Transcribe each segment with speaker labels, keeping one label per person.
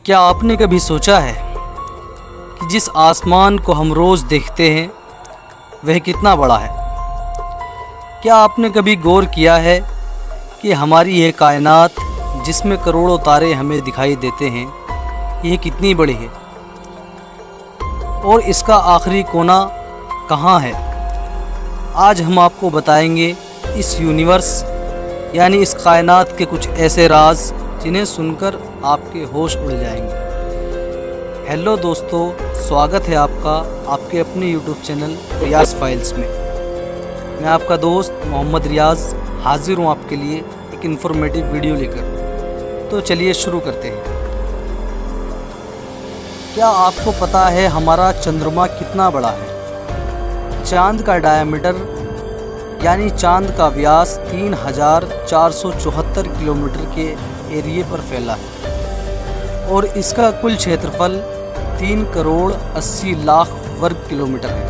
Speaker 1: क्या आपने कभी सोचा है कि जिस आसमान को हम रोज़ देखते हैं वह कितना बड़ा है? क्या आपने कभी गौर किया है कि हमारी यह कायनात जिसमें करोड़ों तारे हमें दिखाई देते हैं यह कितनी बड़ी है और इसका आखिरी कोना कहाँ है? आज हम आपको बताएंगे इस यूनिवर्स यानी इस कायनात के कुछ ऐसे राज जिन्हें सुनकर आपके होश उड़ जाएंगे। हेलो दोस्तों, स्वागत है आपका आपके अपने यूट्यूब चैनल रियाज फाइल्स में। मैं आपका दोस्त मोहम्मद रियाज हाजिर हूँ आपके लिए एक इन्फॉर्मेटिव वीडियो लेकर। तो चलिए शुरू करते हैं। क्या आपको पता है हमारा चंद्रमा कितना बड़ा है? चांद का डायमीटर यानी चांद का व्यास 3474 किलोमीटर के एरिए पर फैला है और इसका कुल क्षेत्रफल 3 करोड़ 80 लाख वर्ग किलोमीटर है।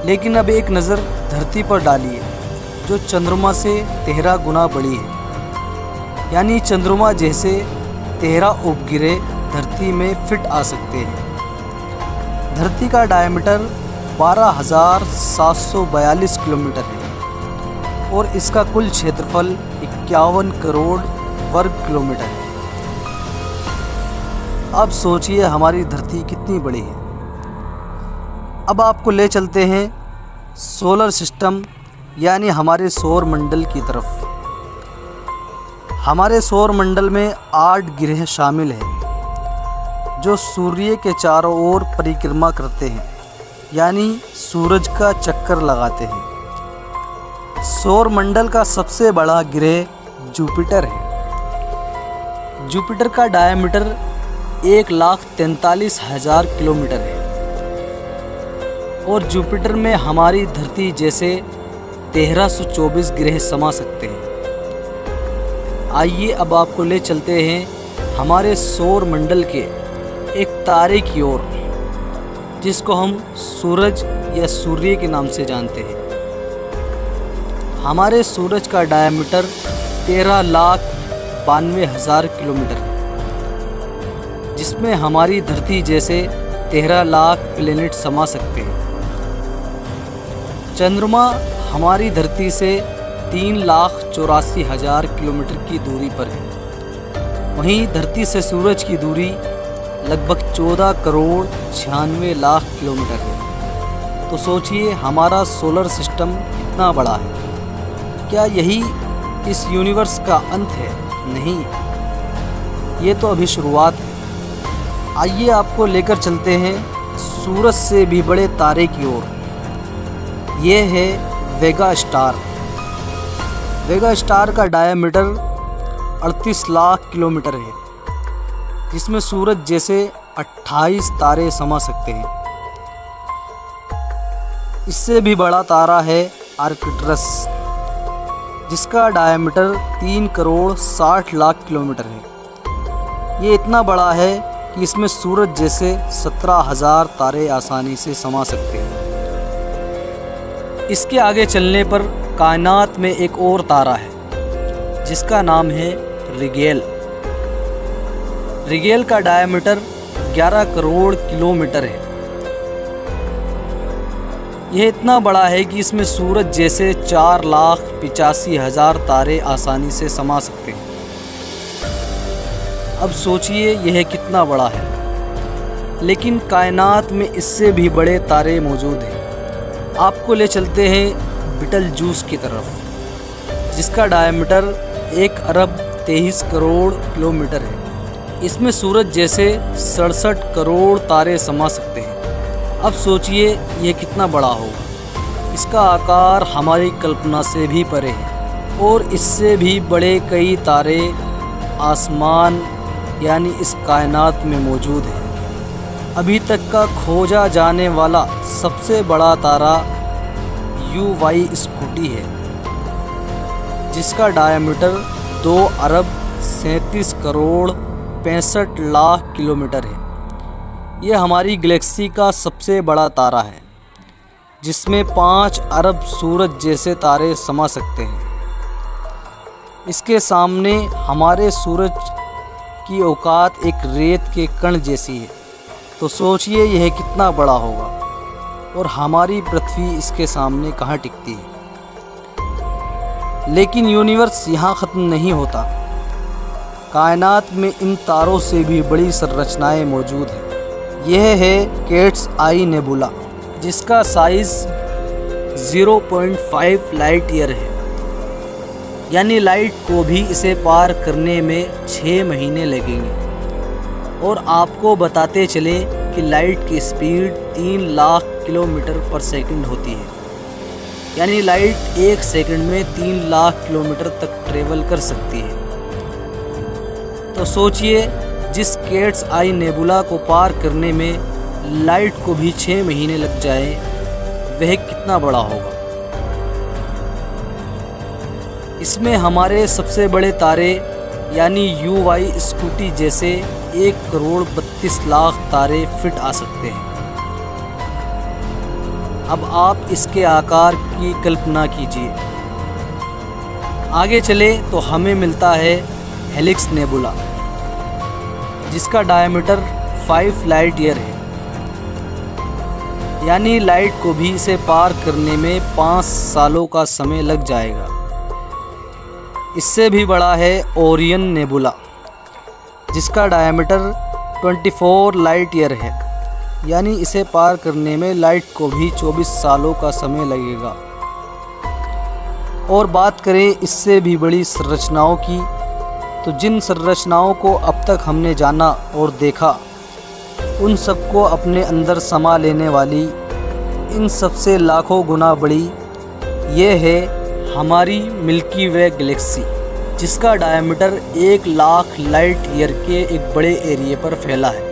Speaker 1: लेकिन अब एक नज़र धरती पर डालिए जो चंद्रमा से 13 गुना बड़ी है। यानी चंद्रमा जैसे 13 उपग्रह धरती में फिट आ सकते हैं। धरती का डायमीटर 12,742 किलोमीटर है और इसका कुल क्षेत्रफल 51 करोड़ वर्ग किलोमीटर है। अब सोचिए हमारी धरती कितनी बड़ी है। अब आपको ले चलते हैं सोलर सिस्टम यानी हमारे सौर मंडल की तरफ। हमारे सौर मंडल में 8 ग्रह शामिल हैं जो सूर्य के चारों ओर परिक्रमा करते हैं यानी सूरज का चक्कर लगाते हैं। सौर मंडल का सबसे बड़ा ग्रह जुपिटर है। जुपिटर का डायमीटर 1,43,000 किलोमीटर है और जुपिटर में हमारी धरती जैसे 1324 ग्रह समा सकते हैं। आइए अब आपको ले चलते हैं हमारे सौर मंडल के एक तारे की ओर जिसको हम सूरज या सूर्य के नाम से जानते हैं। हमारे सूरज का डायमीटर 13,92,000 किलोमीटर है जिसमें हमारी धरती जैसे 13 लाख प्लेनेट समा सकते हैं। चंद्रमा हमारी धरती से 3,84,000 किलोमीटर की दूरी पर है। वहीं धरती से सूरज की दूरी लगभग 14 करोड़ 96 लाख किलोमीटर है। तो सोचिए हमारा सोलर सिस्टम कितना बड़ा है। क्या यही इस यूनिवर्स का अंत है? नहीं, ये तो अभी शुरुआत है। आइए आपको लेकर चलते हैं सूरज से भी बड़े तारे की ओर। ये है वेगा स्टार। वेगा स्टार का डायमीटर 38 लाख किलोमीटर है जिसमें सूरज जैसे 28 तारे समा सकते हैं। इससे भी बड़ा तारा है आर्कटुरस जिसका डायमीटर 3 करोड़ 60 लाख किलोमीटर है। ये इतना बड़ा है कि इसमें सूरज जैसे 17,000 तारे आसानी से समा सकते हैं। इसके आगे चलने पर कायनात में एक और तारा है जिसका नाम है रिगेल। रिगेल का डायमीटर 11 करोड़ किलोमीटर है। यह इतना बड़ा है कि इसमें सूरज जैसे 4,85,000 तारे आसानी से समा सकते हैं। अब सोचिए यह कितना बड़ा है। लेकिन कायनात में इससे भी बड़े तारे मौजूद हैं। आपको ले चलते हैं बीटलजूस की तरफ जिसका डायमीटर 1 अरब 23 करोड़ किलोमीटर है। इसमें सूरज जैसे 67 करोड़ तारे समा सकते हैं। अब सोचिए ये कितना बड़ा होगा। इसका आकार हमारी कल्पना से भी परे है और इससे भी बड़े कई तारे आसमान यानी इस कायनात में मौजूद हैं। अभी तक का खोजा जाने वाला सबसे बड़ा तारा UY स्कूटी है जिसका डायमीटर 2 अरब 37 करोड़ 65 लाख किलोमीटर है। यह हमारी गैलेक्सी का सबसे बड़ा तारा है जिसमें 5 अरब सूरज जैसे तारे समा सकते हैं। इसके सामने हमारे सूरज की औकात एक रेत के कण जैसी है, तो सोचिए यह कितना बड़ा होगा और हमारी पृथ्वी इसके सामने कहाँ टिकती है। लेकिन यूनिवर्स यहाँ ख़त्म नहीं होता। कायनात में इन तारों से भी बड़ी संरचनाएं मौजूद हैं। यह है कैट्स आई नेबुला, जिसका साइज़ 0.5 लाइट ईयर है, यानी लाइट को भी इसे पार करने में 6 महीने लगेंगे। और आपको बताते चले कि लाइट की स्पीड 3 लाख किलोमीटर पर सेकंड होती है, यानी लाइट 1 सेकंड में 3 लाख किलोमीटर तक ट्रेवल कर सकती है। तो सोचिए, जिस कैट्स आई नेबुला को पार करने में लाइट को भी 6 महीने लग जाए, वह कितना बड़ा होगा। इसमें हमारे सबसे बड़े तारे यानी UY स्कूटी जैसे 1,32,00,000 तारे फिट आ सकते हैं। अब आप इसके आकार की कल्पना कीजिए। आगे चले तो हमें मिलता है हेलिक्स नेबुला, जिसका डायमीटर 5 लाइट ईयर है, यानी लाइट को भी इसे पार करने में 5 सालों का समय लग जाएगा। इससे भी बड़ा है ओरियन नेबुला, जिसका डायमीटर 24 लाइट ईयर है, यानी इसे पार करने में लाइट को भी 24 सालों का समय लगेगा। और बात करें इससे भी बड़ी संरचनाओं की, तो जिन संरचनाओं को अब तक हमने जाना और देखा, उन सबको अपने अंदर समा लेने वाली, इन सबसे लाखों गुना बड़ी, ये है हमारी मिल्की वे गैलेक्सी, जिसका डायमीटर 1 लाख लाइट ईयर के एक बड़े एरिया पर फैला है।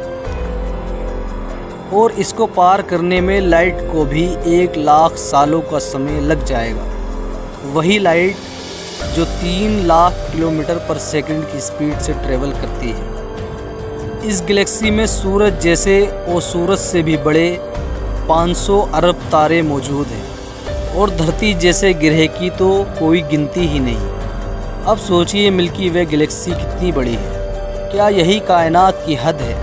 Speaker 1: और इसको पार करने में लाइट को भी 1 लाख सालों का समय लग जाएगा। वही लाइट जो 3 लाख किलोमीटर पर सेकंड की स्पीड से ट्रेवल करती है। इस गैलेक्सी में सूरज जैसे और सूरज से भी बड़े 500 अरब तारे मौजूद हैं, और धरती जैसे ग्रह की तो कोई गिनती ही नहीं। अब सोचिए मिल्की वे गैलेक्सी कितनी बड़ी है। क्या यही कायनात की हद है?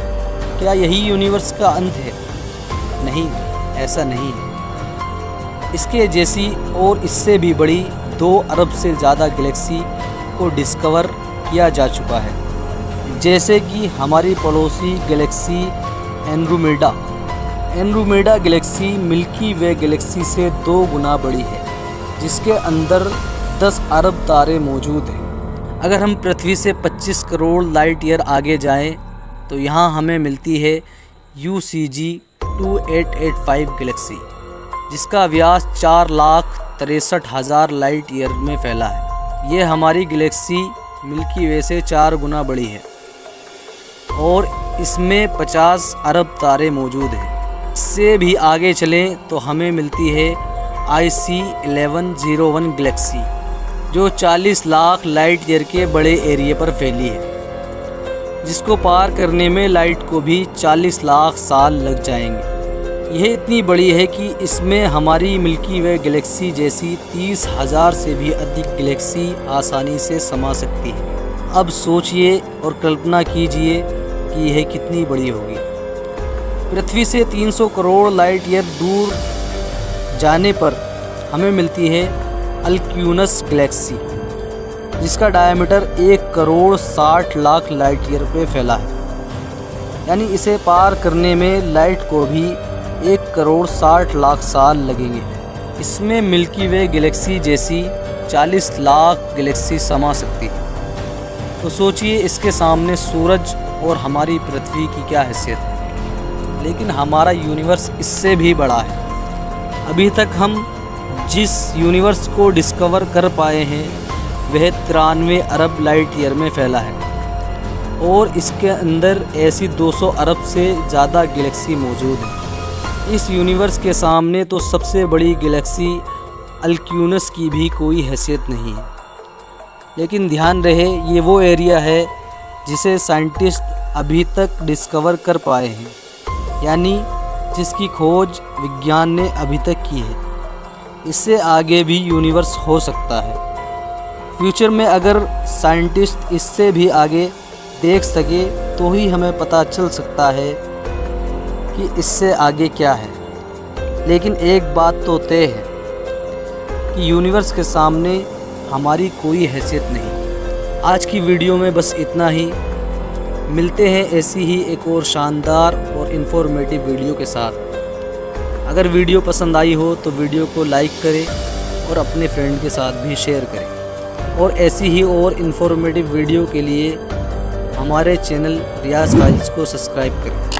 Speaker 1: क्या यही यूनिवर्स का अंत है? नहीं, ऐसा नहीं है। इसके जैसी और इससे भी बड़ी 2 अरब से ज़्यादा गैलेक्सी को डिस्कवर किया जा चुका है, जैसे कि हमारी पड़ोसी galaxy Andromeda. Andromeda galaxy Milky Way galaxy से 2 गुना बड़ी है, जिसके अंदर 10 अरब तारे मौजूद हैं। अगर हम पृथ्वी से 25 करोड़ लाइट ईयर आगे जाएं, तो यहाँ हमें मिलती है UCG 2885 गैलेक्सी, जिसका व्यास 4,63,000 लाइट ईयर में फैला है। ये हमारी गैलेक्सी मिल्की वे से 4 गुना बड़ी है, और इसमें 50 अरब तारे मौजूद हैं। इससे भी आगे चलें तो हमें मिलती है IC 1101 गैलेक्सी, जो 40 लाख लाइट ईयर के बड़े एरिया पर फैली है, जिसको पार करने में लाइट को भी 40 लाख साल लग जाएंगे। यह इतनी बड़ी है कि इसमें हमारी मिल्की वे गैलेक्सी जैसी 30,000 से भी अधिक गैलेक्सी आसानी से समा सकती है। अब सोचिए और कल्पना कीजिए कि यह कितनी बड़ी होगी। पृथ्वी से 300 करोड़ लाइट ईयर दूर जाने पर हमें मिलती है अल्क्यूनस गैलेक्सी, जिसका डायमीटर 1,60,00,000 लाइट ईयर पे फैला है, यानी इसे पार करने में लाइट को भी 1,60,00,000 साल लगेंगे। इसमें मिल्की वे गैलेक्सी जैसी 40 लाख गैलेक्सी समा सकती है। तो सोचिए इसके सामने सूरज और हमारी पृथ्वी की क्या हैसियत है। लेकिन हमारा यूनिवर्स इससे भी बड़ा है। अभी तक हम जिस यूनिवर्स को डिस्कवर कर पाए हैं वह 93 अरब लाइट ईयर में फैला है, और इसके अंदर ऐसी 200 अरब से ज़्यादा गैलेक्सी मौजूद है। इस यूनिवर्स के सामने तो सबसे बड़ी गैलेक्सी अल्क्यूनस की भी कोई हैसियत नहीं है। लेकिन ध्यान रहे, ये वो एरिया है जिसे साइंटिस्ट अभी तक डिस्कवर कर पाए हैं, यानी जिसकी खोज विज्ञान ने अभी तक की है। इससे आगे भी यूनिवर्स हो सकता है। फ्यूचर में अगर साइंटिस्ट इससे भी आगे देख सके तो ही हमें पता चल सकता है कि इससे आगे क्या है। लेकिन एक बात तो तय है कि यूनिवर्स के सामने हमारी कोई हैसियत नहीं। आज की वीडियो में बस इतना ही। मिलते हैं ऐसी ही एक और शानदार और इन्फॉर्मेटिव वीडियो के साथ। अगर वीडियो पसंद आई हो तो वीडियो को लाइक करें और अपने फ्रेंड के साथ भी शेयर करें। और ऐसी ही और इन्फॉर्मेटिव वीडियो के लिए हमारे चैनल रियाज फाइल्स को सब्सक्राइब करें।